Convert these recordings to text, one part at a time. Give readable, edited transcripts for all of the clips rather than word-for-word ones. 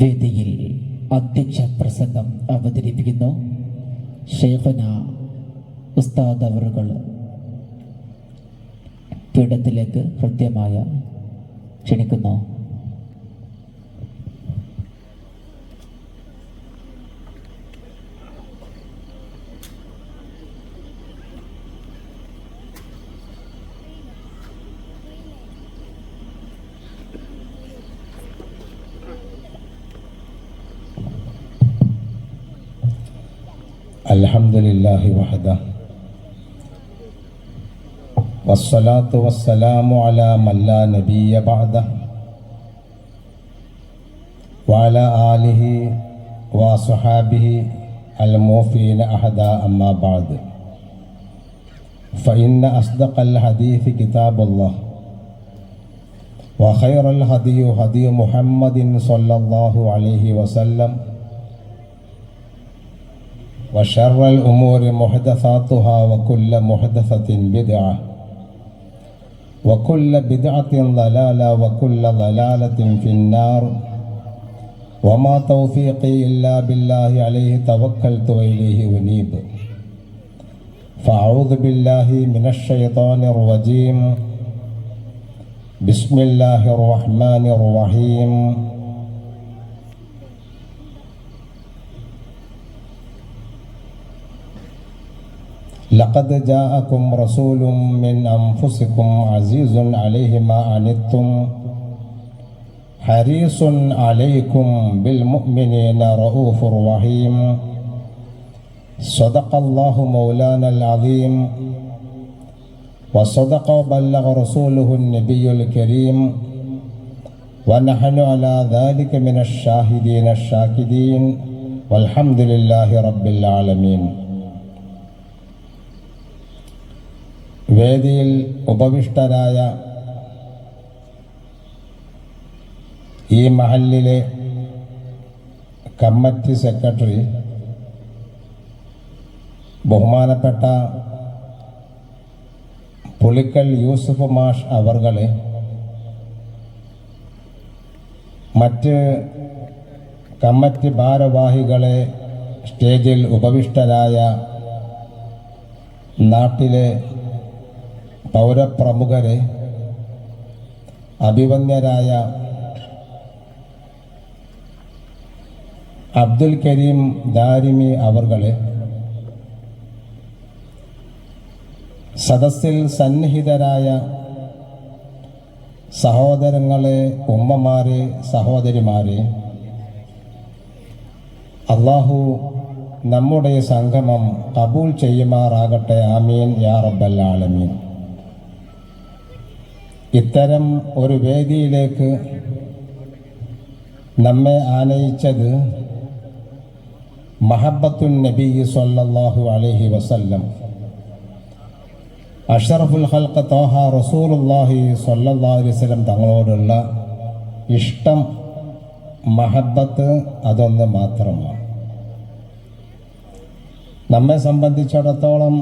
വേദിയിൽ അധ്യക്ഷ പ്രസംഗം അവതരിപ്പിക്കുന്നു ഷെയ്ഖുന ഉസ്താദ് അവറുകൾ. പീഠത്തിലേക്ക് ഹൃദ്യമായ ക്ഷണിക്കുന്നു. അൽഹംദുലില്ലാഹി വഹദഹ വസ്സലാത്തു വസ്സലാമു അലാ മൻ ലാ നബിയ്യ ബഅദഹ വഅലാ ആലിഹി വസ്വഹാബിഹി അൽ മൂഫീന അഹദാ അമ്മാ ബഅദ് ഫഇന്ന അസ്ദഖൽ ഹദീസ് കിതാബുല്ലാഹ് വഖൈറൽ ഹദിയു ഹദിയു മുഹമ്മദിൻ സ്വല്ലല്ലാഹു അലൈഹി വസല്ലം وشر الأمور محدثاتها وكل محدثة بدعة وكل بدعة ضلالة وكل ضلالة في النار وما توفيقي إلا بالله عليه توكلت وإليه أنيب فأعوذ بالله من الشيطان الرجيم بسم الله الرحمن الرحيم لقد جاءكم رسول من أنفسكم عزيز عليه ما عنتم حريص عليكم بالمؤمنين رؤوف رحيم صدق الله مولانا العظيم وصدق وبلغ رسوله النبي الكريم ونحن على ذلك من الشاهدين الشاكرين والحمد لله رب العالمين. വേദിയിൽ ഉപവിഷ്ടരായ ഈ മഹല്ലിലെ കമ്മിറ്റി സെക്രട്ടറി ബഹുമാനപ്പെട്ട പുളിക്കൽ യൂസുഫ് മാഷ് അവർകളെ, മറ്റ് കമ്മിറ്റി ഭാരവാഹികളെ, സ്റ്റേജിൽ ഉപവിഷ്ടരായ നാട്ടിലെ പൗരപ്രമുഖരെ, അഭിവന്യരായ അബ്ദുൽ കരീം ദാരിമി അവർകളെ, സദസ്സിൽ സന്നിഹിതരായ സഹോദരങ്ങളെ, ഉമ്മമാരെ, സഹോദരിമാരെ, അല്ലാഹു നമ്മുടെ സംഗമം കബൂൽ ചെയ്യുമാറാകട്ടെ. ആമീൻ യാ റബ്ബൽ ആലമീൻ. ഇത്തരം ഒരു വേദിയിലേക്ക് നമ്മെ ആനയിച്ചത് മഹബ്ബത്തുൻ നബി സ്വല്ലല്ലാഹു അലൈഹി വസല്ലം, അഷ്റഫുൽ ഖൽഖ് ത്വാഹ റസൂലുള്ളാഹി സ്വല്ലല്ലാഹു അലൈഹി വസല്ലം തങ്ങളോടുള്ള ഇഷ്ടം, മഹബ്ബത്ത്, അതൊന്ന് മാത്രമാണ്. നമ്മെ സംബന്ധിച്ചിടത്തോളം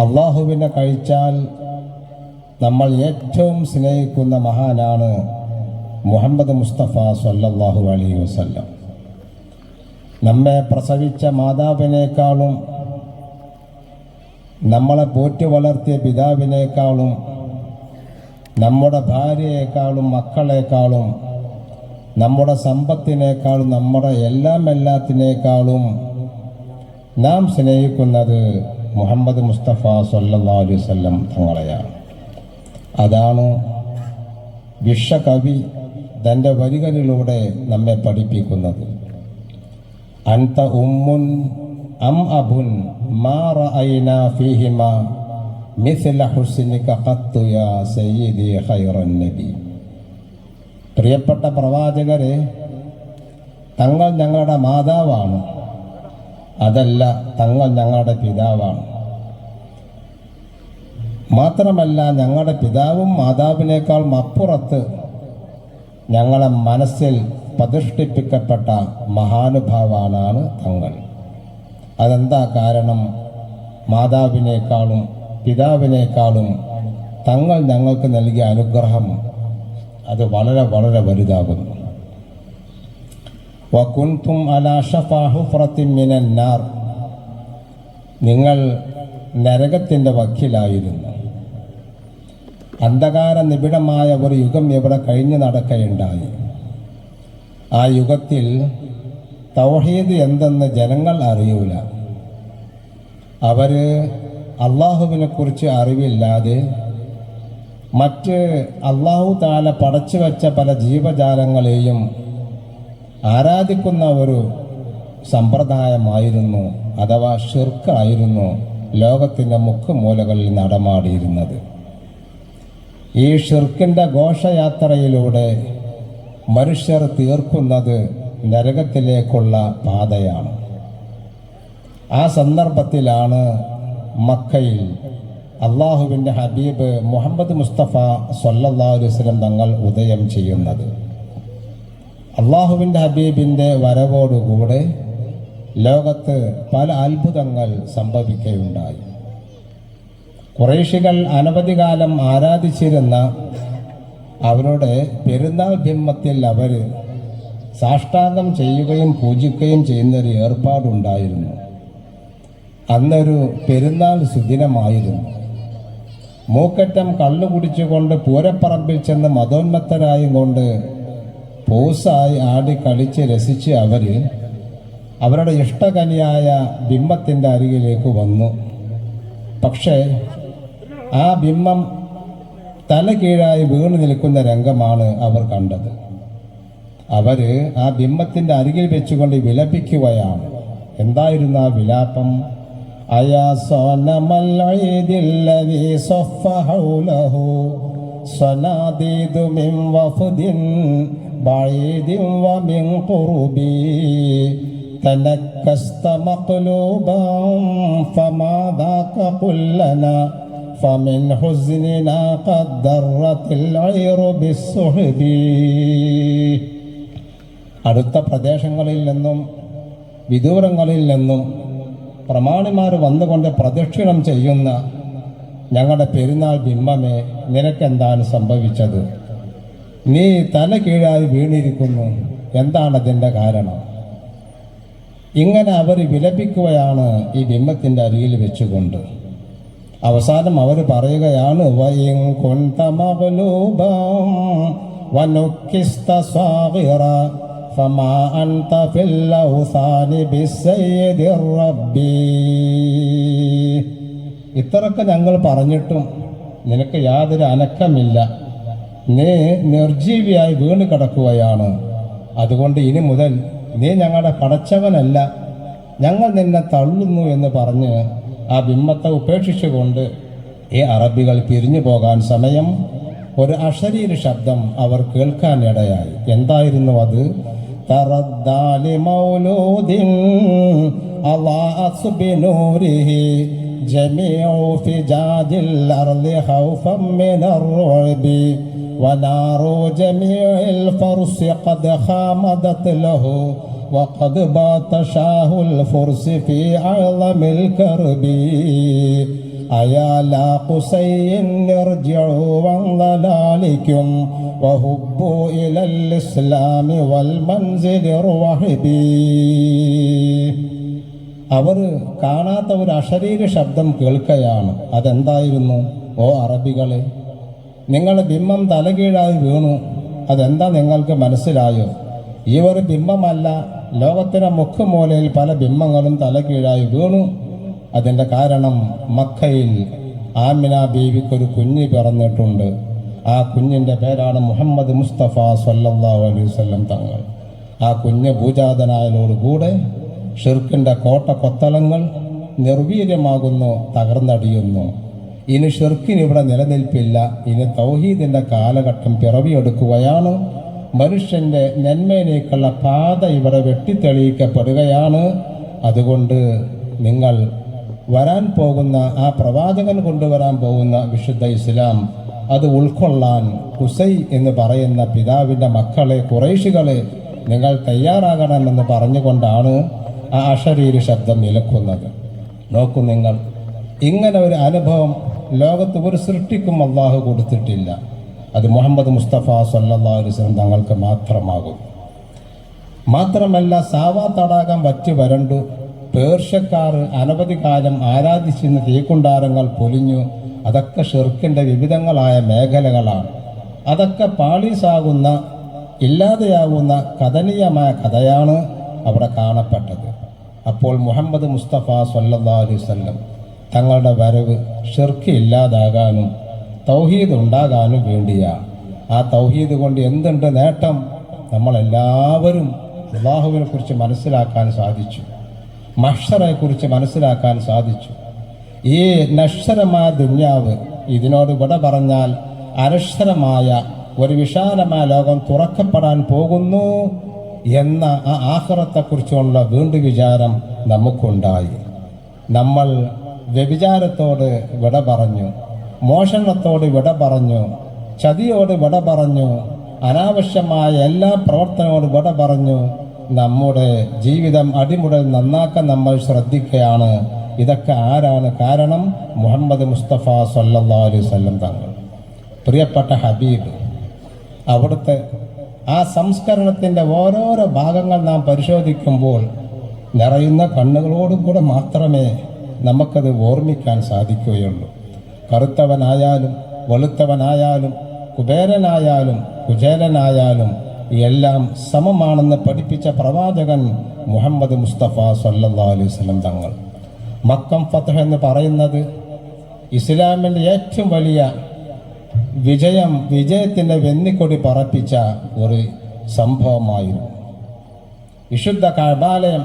അള്ളാഹുവിനെ കഴിച്ചാൽ നമ്മൾ ഏറ്റവും സ്നേഹിക്കുന്ന മഹാനാണ് മുഹമ്മദ് മുസ്തഫ സ്വല്ലല്ലാഹു അലൈഹി വസല്ലം. നമ്മെ പ്രസവിച്ച മാതാവിനേക്കാളും, നമ്മളെ പോറ്റി വളർത്തിയ പിതാവിനേക്കാളും, നമ്മുടെ ഭാര്യയേക്കാളും, മക്കളെക്കാളും, നമ്മുടെ സമ്പത്തിനേക്കാളും, നമ്മുടെ എല്ലാത്തിനേക്കാളും നാം സ്നേഹിക്കുന്നത് മുഹമ്മദ് മുസ്തഫ സ്വല്ലല്ലാഹു അലൈഹി വസല്ലം തങ്ങളെയാണ്. അതാണ് വിശ്വകവി തൻ്റെ വരികളിലൂടെ നമ്മെ പഠിപ്പിക്കുന്നത്. അൻത ഉമ്മുൻ അം അബുൻ മാ റഅയ്നാ ഫീഹിമാ മിസ്ല ഹുസ്നിക ഖത്തു യാ സയ്യിദി ഖൈറൻ നബി. പ്രിയപ്പെട്ട പ്രവാചകരെ, തങ്ങൾ ഞങ്ങളുടെ മാതാവാണ്, അതല്ല തങ്ങൾ ഞങ്ങളുടെ പിതാവാണ്. മാത്രമല്ല, ഞങ്ങളുടെ പിതാവും മാതാവിനേക്കാളും അപ്പുറത്ത് ഞങ്ങളെ മനസ്സിൽ പ്രതിഷ്ഠിപ്പിക്കപ്പെട്ട മഹാനുഭാവാണ് തങ്ങൾ. അതെന്താ കാരണം? മാതാവിനേക്കാളും പിതാവിനേക്കാളും തങ്ങൾ ഞങ്ങൾക്ക് നൽകിയ അനുഗ്രഹം അത് വളരെ വളരെ വലുതാകുന്നു. വകുൻതും അലാ ഷഫാ ഹുഫ്റത്തിൻ മിനന്നാർ, നിങ്ങൾ നരകത്തിൻ്റെ വക്കിലായിരുന്നു. അന്ധകാര നിബിഡമായ ഒരു യുഗം ഇവിടെ കഴിഞ്ഞു നടക്കുകയുണ്ടായി. ആ യുഗത്തിൽ തൗഹീദ് എന്തെന്ന് ജനങ്ങൾ അറിയൂല. അവർ അള്ളാഹുവിനെ കുറിച്ച് അറിവില്ലാതെ മറ്റ് അള്ളാഹു താല പടച്ചു വച്ച പല ജീവജാലങ്ങളെയും ആരാധിക്കുന്ന ഒരു സമ്പ്രദായമായിരുന്നു, അഥവാ ഷിർക്കായിരുന്നു ലോകത്തിൻ്റെ മുക്കുമൂലകളിൽ നടമാടിയിരുന്നത്. ഈ ഷിർക്കിൻ്റെ ഘോഷയാത്രയിലൂടെ മനുഷ്യർ തീർക്കുന്നത് നരകത്തിലേക്കുള്ള പാതയാണ്. ആ സന്ദർഭത്തിലാണ് മക്കയിൽ അള്ളാഹുവിൻ്റെ ഹബീബ് മുഹമ്മദ് മുസ്തഫ സ്വല്ലല്ലാഹു അലൈഹി വസല്ലം തങ്ങൾ ഉദയം ചെയ്യുന്നത്. അള്ളാഹുവിൻ്റെ ഹബീബിൻ്റെ വരവോടുകൂടെ ലോകത്ത് പല അത്ഭുതങ്ങൾ സംഭവിക്കുകയുണ്ടായി. ഖുറൈശികൾ അനവധി കാലം ആരാധിച്ചിരുന്ന അവരുടെ പെരുന്നാൾ ബിംബത്തിൽ അവർ സാഷ്ടാംഗം ചെയ്യുകയും പൂജിക്കുകയും ചെയ്യുന്നൊരു ഏർപ്പാടുണ്ടായിരുന്നു. അന്നൊരു പെരുന്നാൾ സുദിനമായിരുന്നു. മൂക്കറ്റം കള്ളു കുടിച്ചുകൊണ്ട് പൂരപ്പറമ്പിൽ ചെന്ന് മതോന്മത്തരായും കൊണ്ട് പൂസായി ആടി കളിച്ച് രസിച്ച് അവർ അവരുടെ ഇഷ്ടകനിയായ ബിംബത്തിൻ്റെ അരികിലേക്ക് വന്നു. പക്ഷേ ആ ബിംബം തല കീഴായി വീണു നിൽക്കുന്ന രംഗമാണ് അവർ കണ്ടത്. അവർ ആ ബിംബത്തിൻ്റെ അരികിൽ വെച്ചുകൊണ്ട് വിലപിക്കുകയാണ്. എന്തായിരുന്നു ആ വിലാപം? അയാ സോനമൽ ഈദില്ലദീ സഫ ഹൗലഹു സനാദീദു മിൻ വഫദിൻ ബഈദിൻ വമിൻ ഖുർബി തനക്കസ്ത മഖ്ലൂബൻ ഫമാദാക ഖുല്ലനാ ഫമിൻ ഹുസ്നിനാ ഖദ്ദറത്തിൽ ഐറു ബിസ്സുഹബി. അടുത്ത പ്രദേശങ്ങളിൽ നിന്നും വിദൂരങ്ങളിൽ നിന്നും പ്രമാണിമാർ വന്നുകൊണ്ട് പ്രദക്ഷിണം ചെയ്യുന്ന ഞങ്ങളുടെ പെരുന്നാൾ ബിംബമേ, നിനക്കെന്താണ് സംഭവിച്ചത്? നീ തല കീഴായി വീണിരിക്കുന്നു, എന്താണതിൻ്റെ കാരണം? ഇങ്ങനെ അവർ വിലപിക്കുകയാണ് ഈ ബിംബത്തിൻ്റെ അരികിൽ വെച്ചുകൊണ്ട്. അവസാനം അവർ പറയുകയാണ്, വഇൻ കുൻത മഗ്ലൂബൻ വനുക്കിസ്ത സാഗിറ ഫമാ അൻത ഫിൽ ഔസാനി ബിസ്സയ്യിദിർ റബ്ബി. ഇത്രയൊക്കെ ഞങ്ങൾ പറഞ്ഞിട്ടും നിനക്ക് യാതൊരു അനക്കമില്ല, നീ നിർജീവിയായി വീണ് കിടക്കുകയാണ്. അതുകൊണ്ട് ഇനി മുതൽ നീ ഞങ്ങളുടെ പടച്ചവനല്ല, ഞങ്ങൾ നിന്നെ തള്ളുന്നു എന്ന് പറഞ്ഞ് ആ ബിംബത്തെ ഉപേക്ഷിച്ചുകൊണ്ട് ഈ അറബികൾ പിരിഞ്ഞു പോകാൻ സമയം ഒരു അശരീര ശബ്ദം അവർ കേൾക്കാനിടയായി. എന്തായിരുന്നു അത്? തറദ്ദാലി മൗലൂദിൻ അളഅത് ബിനൂരിഹി ജമീഉ ഫിജാജിൽ അർളി ഖൗഫൻ മിനർ റുഅബി വനാറു ജമീഇൽ ഫർസി ഖദ് ഖാമദത് ലഹു വഖദ് ബാത ഷാഹുൽ ഫുർസി ഫി അഅളമിൽ കർബി അയാ ലാ ഖുസൈൻ ഇർജിഉ വൻ ളലാലികും വഹുബ്ബു ഇലൽ ഇസ്ലാമി വൽ മൻസിലിർ വഹബി. അവർ കാണാത്ത ഒരു അശരീര ശബ്ദം കേൾക്കുകയാണ്. അതെന്തായിരുന്നു? ഓ അറബികളെ, നിങ്ങളുടെ ബിംബം തലകീഴായി വീണു, അതെന്താ നിങ്ങൾക്ക് മനസ്സിലായോ? ഈ ഒരു ബിംബമല്ല, ലോകത്തിൻ്റെ മുക്കുമൂലയിൽ പല ബിംബങ്ങളും തലകീഴായി വീണു. അതിൻ്റെ കാരണം മക്കയിൽ ആമിന ബീവിക്കൊരു കുഞ്ഞ് പിറന്നിട്ടുണ്ട്. ആ കുഞ്ഞിൻ്റെ പേരാണ് മുഹമ്മദ് മുസ്തഫ സ്വല്ലല്ലാഹു അലൈഹി വസല്ലം തങ്ങൾ. ആ കുഞ്ഞ് ഭൂജാതനായതോടുകൂടെ ഷിർക്കിൻ്റെ കോട്ടക്കൊത്തളങ്ങൾ നിർവീര്യമാകുന്നു, തകർന്നടിയുന്നു. ഇനി ഷിർക്കിന് ഇവിടെ നിലനിൽപ്പില്ല. ഇനി തൗഹീദിൻ്റെ കാലഘട്ടം പിറവിയെടുക്കുകയാണ്. മനുഷ്യൻ്റെ നന്മയിലേക്കുള്ള പാത ഇവിടെ വെട്ടിത്തെളിയിക്കപ്പെടുകയാണ്. അതുകൊണ്ട് നിങ്ങൾ വരാൻ പോകുന്ന ആ പ്രവാചകൻ കൊണ്ടുവരാൻ പോകുന്ന വിശുദ്ധ ഇസ്ലാം അത് ഉൾക്കൊള്ളാൻ ഖുസൈ എന്ന് പറയുന്ന പിതാവിൻ്റെ മക്കളെ, ഖുറൈശികളെ, നിങ്ങൾ തയ്യാറാകണമെന്ന് പറഞ്ഞുകൊണ്ടാണ് ആ അശരീര ശബ്ദം നിലക്കുന്നത്. നോക്കൂ നിങ്ങൾ, ഇങ്ങനെ ഒരു അനുഭവം ലോകത്ത് ഒരു സൃഷ്ടിക്കും അള്ളാഹു കൊടുത്തിട്ടില്ല. അത് മുഹമ്മദ് മുസ്തഫ സ്വല്ലല്ലാഹു അലൈഹി വസല്ലം തങ്ങൾക്ക് മാത്രമാകും. മാത്രമല്ല സാവാ തടാകം വറ്റി വരണ്ടു. പേർഷ്യക്കാർ അനവധി കാലം ആരാധിച്ചിരുന്ന തീക്കുണ്ടാരങ്ങൾ പൊലിഞ്ഞു. അതൊക്കെ ഷിർക്കിൻ്റെ വിവിധങ്ങളായ മേഖലകളാണ്. അതൊക്കെ പാളീസാകുന്ന ഇല്ലാതെയാകുന്ന കഥനീയമായ കഥയാണ് അവിടെ കാണപ്പെട്ടത്. അപ്പോൾ മുഹമ്മദ് മുസ്തഫ സല്ലല്ലാഹു അലൈഹി വസല്ലം തങ്ങളുടെ വരവ് ഷിർക്ക് ഇല്ലാതാകാനും തൗഹീദ് ഉണ്ടാകാനും വേണ്ടിയാണ്. ആ തൗഹീദ് കൊണ്ട് എന്തുണ്ട് നേട്ടം? നമ്മളെല്ലാവരും അല്ലാഹുവിനെ കുറിച്ച് മനസ്സിലാക്കാൻ സാധിച്ചു, മഹ്ശറയെക്കുറിച്ച് മനസ്സിലാക്കാൻ സാധിച്ചു. ഈ നശ്വരമായ ദുന്യാവ് ഇതിനോട് വിട പറഞ്ഞാൽ അനശ്വരമായ ഒരു വിശാലമായ ലോകം തുറക്കപ്പെടാൻ പോകുന്നു എന്ന ആ ആഖിറത്തെക്കുറിച്ചുള്ള വീണ്ടും വിചാരം നമുക്കുണ്ടായി. നമ്മൾ വ്യഭിചാരത്തോട് വിട പറഞ്ഞു, മോഷണത്തോട് വിട പറഞ്ഞു, ചതിയോട് വിട പറഞ്ഞു, അനാവശ്യമായ എല്ലാ പ്രവർത്തനത്തോട് വിട പറഞ്ഞു. നമ്മുടെ ജീവിതം അടിമുടൽ നന്നാക്കാൻ നമ്മൾ ശ്രദ്ധിക്കുകയാണ്. ഇതൊക്കെ ആരാണ് കാരണം? മുഹമ്മദ് മുസ്തഫ സല്ലല്ലാഹു അലൈഹി വസല്ലം തങ്ങൾ, പ്രിയപ്പെട്ട ഹബീബ്. അവിടുത്തെ ആ സംസ്കരണത്തിൻ്റെ ഓരോരോ ഭാഗങ്ങൾ നാം പരിശോധിക്കുമ്പോൾ നിറയുന്ന കണ്ണുകളോടും കൂടെ മാത്രമേ നമുക്കത് ഓർമ്മിക്കാൻ സാധിക്കുകയുള്ളൂ. കറുത്തവനായാലും വെളുത്തവനായാലും കുബേരനായാലും കുചേലനായാലും എല്ലാം സമമാണെന്ന് പഠിപ്പിച്ച പ്രവാചകൻ മുഹമ്മദ് മുസ്തഫ സല്ലല്ലാഹു അലൈഹി വസല്ലം തങ്ങൾ. മക്കം ഫത്ഹ് എന്ന് പറയുന്നത് ഇസ്ലാമിൻ്റെ ഏറ്റവും വലിയ വിജയത്തിൻ്റെ വെന്നിക്കൊടി പറപ്പിച്ച ഒരു സംഭവമായിരുന്നു. വിശുദ്ധ കഅബാലയം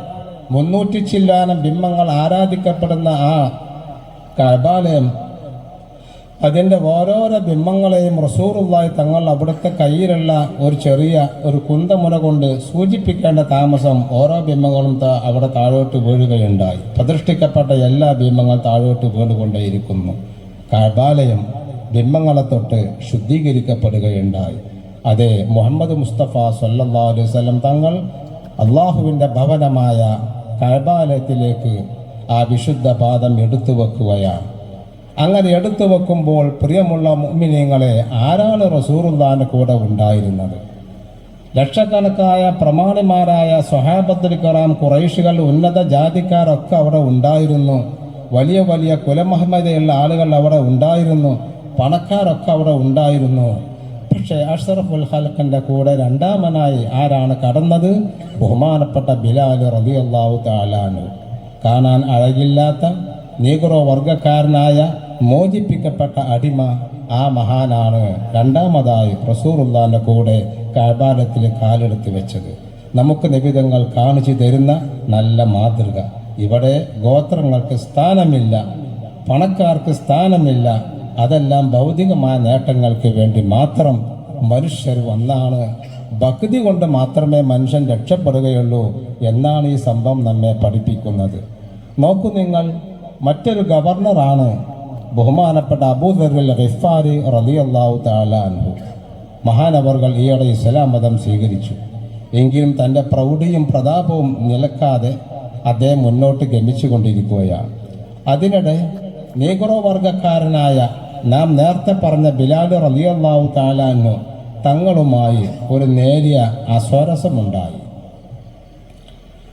300 ചില്ലാനം ബിംബങ്ങൾ ആരാധിക്കപ്പെടുന്ന ആ കഅബാലയം, അതിൻ്റെ ഓരോരോ ബിംബങ്ങളെയും റസൂലുള്ളാഹി തങ്ങൾ അവിടുത്തെ കയ്യിലുള്ള ഒരു ചെറിയ ഒരു കുന്തമുന കൊണ്ട് സൂചിപ്പിക്കേണ്ട താമസം ഓരോ ബിംബങ്ങളും അവിടെ താഴോട്ട് വീഴുകയുണ്ടായി. പ്രതിഷ്ഠിക്കപ്പെട്ട എല്ലാ ബിംബങ്ങൾ താഴോട്ട് വീണുകൊണ്ടേയിരിക്കുന്നു. കഅബാലയം ബിംബങ്ങളെ തൊട്ട് ശുദ്ധീകരിക്കപ്പെടുകയുണ്ടായി. അതെ, മുഹമ്മദ് മുസ്തഫ സല്ലല്ലാഹു അലൈഹി വസല്ലം തങ്ങൾ അള്ളാഹുവിൻ്റെ ഭവനമായ കഅബാലയത്തിലേക്ക് ആ വിശുദ്ധ പാദം എടുത്തു വെക്കുകയാണ്. അങ്ങനെ എടുത്തു വെക്കുമ്പോൾ പ്രിയമുള്ള മുഅ്മിനീങ്ങളെ, ആരാണ് റസൂലുള്ളാഹിന്റെ കൂടെ ഉണ്ടായിരുന്നത്? ലക്ഷക്കണക്കായ പ്രമാണിമാരായ സ്വഹാബത്തുൽ കിറാം, ഖുറൈശികൾ, ഉന്നത ജാതിക്കാരൊക്കെ അവിടെ ഉണ്ടായിരുന്നു. വലിയ വലിയ കുലമഹമ്മദയുള്ള ആളുകൾ അവിടെ ഉണ്ടായിരുന്നു. പണക്കാരൊക്കെ അവിടെ ഉണ്ടായിരുന്നു. പക്ഷേ അഷ്റഫുൽ ഖൽഖിൻ്റെ കൂടെ രണ്ടാമനായി ആരാണ് കടന്നത്? ബഹുമാനപ്പെട്ട ബിലാൽ റളിയല്ലാഹു തആല അൻഹു. കാണാൻ അഴകില്ലാത്ത നീഗ്രോ വർഗക്കാരനായ മോചിപ്പിക്കപ്പെട്ട അടിമ, ആ മഹാനാണ് രണ്ടാമതായി റസൂലുള്ളാഹിന്റെ കൂടെ കഅബാലയത്തിൽ കാലെടുത്ത് വെച്ചത്. നമുക്ക് നിബിധങ്ങൾ കാണിച്ചു തരുന്ന നല്ല മാതൃക. ഇവിടെ ഗോത്രങ്ങൾക്ക് സ്ഥാനമില്ല, പണക്കാർക്ക് സ്ഥാനമില്ല. അതെല്ലാം ഭൗതികമായ നേട്ടങ്ങൾക്ക് വേണ്ടി മാത്രം മനുഷ്യർ വന്നാണ്. ഭക്തി കൊണ്ട് മാത്രമേ മനുഷ്യൻ രക്ഷപ്പെടുകയുള്ളൂ എന്നാണ് ഈ സംഭവം നമ്മെ പഠിപ്പിക്കുന്നത്. നോക്കൂ നിങ്ങൾ, മറ്റൊരു ഗവർണറാണ് ബഹുമാനപ്പെട്ട അബൂദർ ഗിഫാരി റളിയല്ലാഹു തആല അൻഹു. മഹാനവർകൾ ഈയിടെ ഇസ്ലാം മതം സ്വീകരിച്ചു. എങ്കിലും തൻ്റെ പ്രൗഢിയും പ്രതാപവും നിലക്കാതെ അദ്ദേഹം മുന്നോട്ട് ഗമിച്ചുകൊണ്ടിരിക്കുകയാണ്. അതിനിടെ നീഗ്രോ വർഗക്കാരനായ നാം നേരത്തെ പറഞ്ഞ ബിലാൽ റളിയല്ലാഹു തആല അൻഹു തങ്ങളുമായി ഒരു നേരിയ അസ്വരസമുണ്ടായി.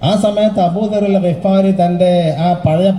ആ സമയത്ത് അബൂദർ ഗിഫാരി തൻ്റെ ആ പഴയ